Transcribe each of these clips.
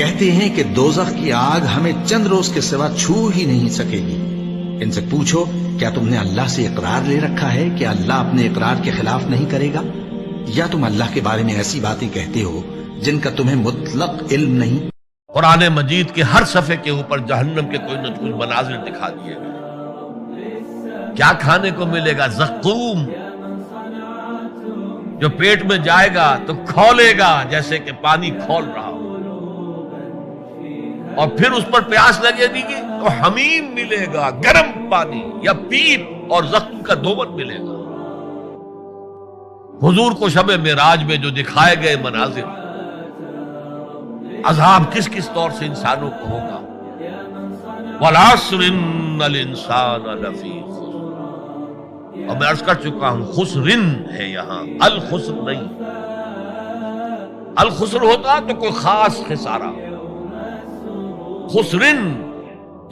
کہتے ہیں کہ دوزخ کی آگ ہمیں چند روز کے سوا چھو ہی نہیں سکے گی۔ ان سے پوچھو کیا تم نے اللہ سے اقرار لے رکھا ہے کہ اللہ اپنے اقرار کے خلاف نہیں کرے گا، یا تم اللہ کے بارے میں ایسی باتیں کہتے ہو جن کا تمہیں مطلق علم نہیں؟ قرآن مجید کے ہر صفحے کے اوپر جہنم کے کوئی نہ کوئی مناظر دکھا دیے گئے۔ کیا کھانے کو ملے گا؟ زقوم، جو پیٹ میں جائے گا تو کھولے گا جیسے کہ پانی کھول رہا ہو، اور پھر اس پر پیاس لگے گی تو حمیم ملے گا، گرم پانی یا پیپ، اور زخم کا دھون ملے گا۔ حضور کو شب معراج میں جو دکھائے گئے مناظر، عذاب کس کس طور سے انسانوں کو ہوگا۔ وَالْعَصْرِ إِنَّ الْإِنسَانَ لَفِي خُسْرٍ، اور میں عرض کر چکا ہوں خسرن ہے یہاں، الخسر نہیں۔ الخسر ہوتا تو کوئی خاص خسارہ، خسرن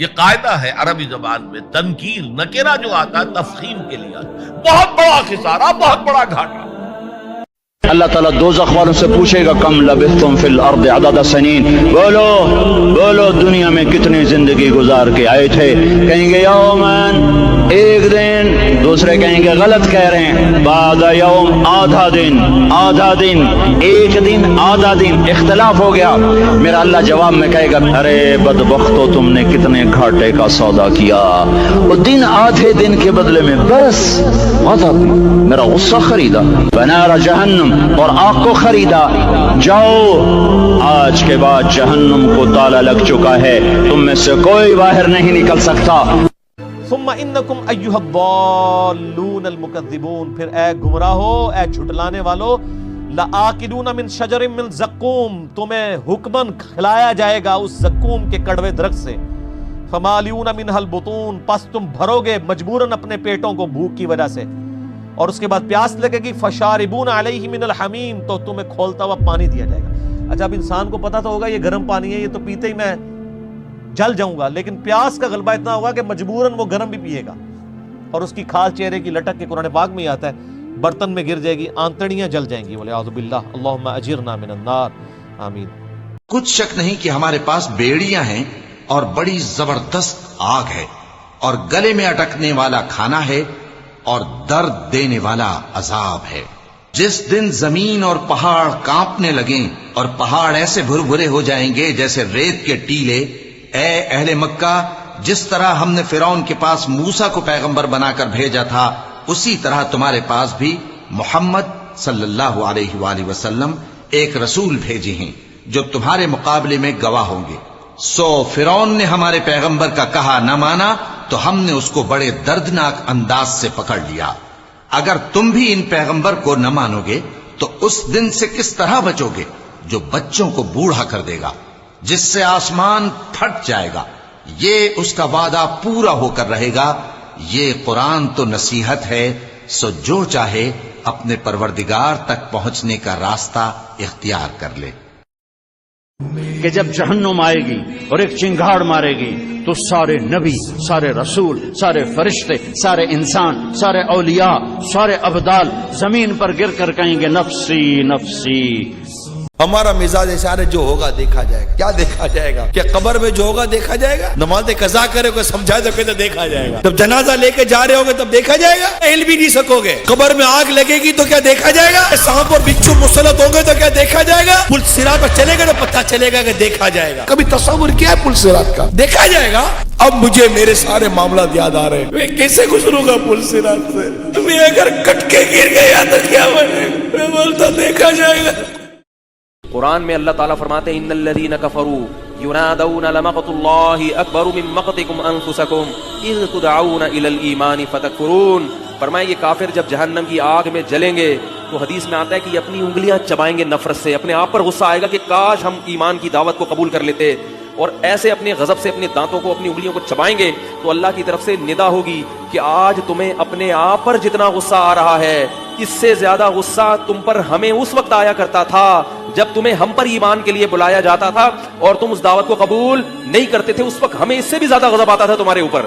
یہ قاعدہ ہے عربی زبان میں، تنکیر نکرہ جو آتا ہے تفخیم کے لیے، بہت بڑا خسارہ، بہت بڑا گھاٹا۔ اللہ تعالیٰ دوزخ والوں سے پوچھے گا کم لبثتم فی الارض عدد سنین، بولو دنیا میں کتنی زندگی گزار کے آئے تھے؟ کہیں گے یومن، ایک دن، دوسرے کہیں گے غلط کہہ رہے ہیں، بعد یوم، آدھا دن، ایک دن، آدھا دن، اختلاف ہو گیا۔ میرا اللہ جواب میں کہے گا ارے بدبختو، تم نے کتنے گھاٹے کا سودا کیا، وہ دن آدھے دن کے بدلے میں بس آدھا دن میرا غصہ خریدا، بنار جہنم، اور آگ کو خریدا۔ جاؤ، آج کے بعد جہنم کو تالا لگ چکا ہے، تم میں سے کوئی باہر نہیں نکل سکتا۔ ثم انکم ایھا الضالون المکذبون، پھر اے گمراہو، اے جھٹلانے والو، لآکلون من شجر من زقوم، تمہیں حکمن کھلایا جائے گا اس زقوم کے کڑوے درخت سے، فمالئون منھا البطون، پس تم بھرو گے مجبوراً اپنے پیٹوں کو بھوک کی وجہ سے، اور اس کے بعد پیاس لگے گی، فشاربون علیہ من الحمیم، تو تمہیں کھولتا ہوا پانی دیا جائے گا۔ اچھا، اب انسان کو پتا تو ہوگا یہ گرم پانی ہے، یہ تو پیتے ہی میں جل جاؤں گا، لیکن پیاس کا غلبہ اتنا ہوگا کہ مجبوراً وہ گرم بھی پیے گا، اور اس کی کھال چہرے کی لٹک کے قرآن پاک میں ہی آتا ہے، برتن میں گر جائے گی، آنتڑیاں جل جائیں گی، والعیاذ باللہ، اللہم اجرنا من النار، آمین۔ کچھ شک نہیں کہ ہمارے پاس بیڑیاں ہیں اور بڑی زبردست آگ ہے، اور گلے میں اٹکنے والا کھانا ہے، اور درد دینے والا عذاب ہے۔ جس دن زمین اور پہاڑ کانپنے لگیں اور پہاڑ ایسے بھربھرے ہو جائیں گے جیسے ریت کے ٹیلے، اے اہل مکہ، جس طرح ہم نے فرعون کے پاس موسیٰ کو پیغمبر بنا کر بھیجا تھا، اسی طرح تمہارے پاس بھی محمد صلی اللہ علیہ وآلہ وسلم ایک رسول بھیجے ہیں جو تمہارے مقابلے میں گواہ ہوں گے۔ سو فرعون نے ہمارے پیغمبر کا کہا نہ مانا تو ہم نے اس کو بڑے دردناک انداز سے پکڑ لیا۔ اگر تم بھی ان پیغمبر کو نہ مانو گے تو اس دن سے کس طرح بچو گے جو بچوں کو بوڑھا کر دے گا، جس سے آسمان پھٹ جائے گا، یہ اس کا وعدہ پورا ہو کر رہے گا۔ یہ قرآن تو نصیحت ہے، سو جو چاہے اپنے پروردگار تک پہنچنے کا راستہ اختیار کر لے۔ کہ جب جہنم آئے گی اور ایک چنگھاڑ مارے گی تو سارے نبی، سارے رسول، سارے فرشتے، سارے انسان، سارے اولیاء، سارے ابدال زمین پر گر کر کہیں گے نفسی نفسی۔ ہمارا مزاج اشارے جو ہوگا دیکھا جائے گا۔ کیا دیکھا جائے گا؟ کہ قبر میں جو ہوگا دیکھا جائے گا؟ نماز قضا کرے کوئی سمجھائے تو کہتے دیکھا جائے گا۔ جب جنازہ لے کے جا رہے ہوگے تب دیکھا جائے گا؟ ہل بھی نہیں سکو گے۔ قبر میں آگ لگے گی تو کیا دیکھا جائے گا؟ سانپ اور بچھو مسلط ہوں گے تو کیا دیکھا جائے گا؟ پل صراط پر چلے گا تو پتہ چلے گا کہ دیکھا جائے گا۔ کبھی تصور کیا ہے پل صراط کا؟ دیکھا جائے گا۔ اب مجھے میرے سارے معاملات یاد آ رہے ہیں، میں کیسے گزروں گا پل صراط سے؟ تمہیں اگر کٹ کے گر گیا تو کیا بنے؟ میں بولتا دیکھا جائے گا۔ قرآن میں اللہ تعالیٰ فرماتے ہیں ان الذین کفروا ینادون لمقت اللہ اکبر من مقتکم انفسکم اذ تدعون الی الایمان فتکفرون۔ فرمایا یہ کافر جب جہنم کی آگ میں جلیں گے تو حدیث میں آتا ہے کہ یہ اپنی انگلیاں چبائیں گے نفرت سے، اپنے آپ پر غصہ آئے گا کہ کاش ہم ایمان کی دعوت کو قبول کر لیتے، اور ایسے اپنے غضب سے اپنے دانتوں کو، اپنی انگلیوں کو چبائیں گے تو اللہ کی طرف سے ندا ہوگی کہ آج تمہیں اپنے آپ پر جتنا غصہ آ رہا ہے اس سے زیادہ غصہ تم پر ہمیں اس وقت آیا کرتا تھا جب تمہیں ہم پر ایمان کے لیے بلایا جاتا تھا اور تم اس دعوت کو قبول نہیں کرتے تھے، اس وقت ہمیں اس سے بھی زیادہ غضب آتا تھا تمہارے اوپر۔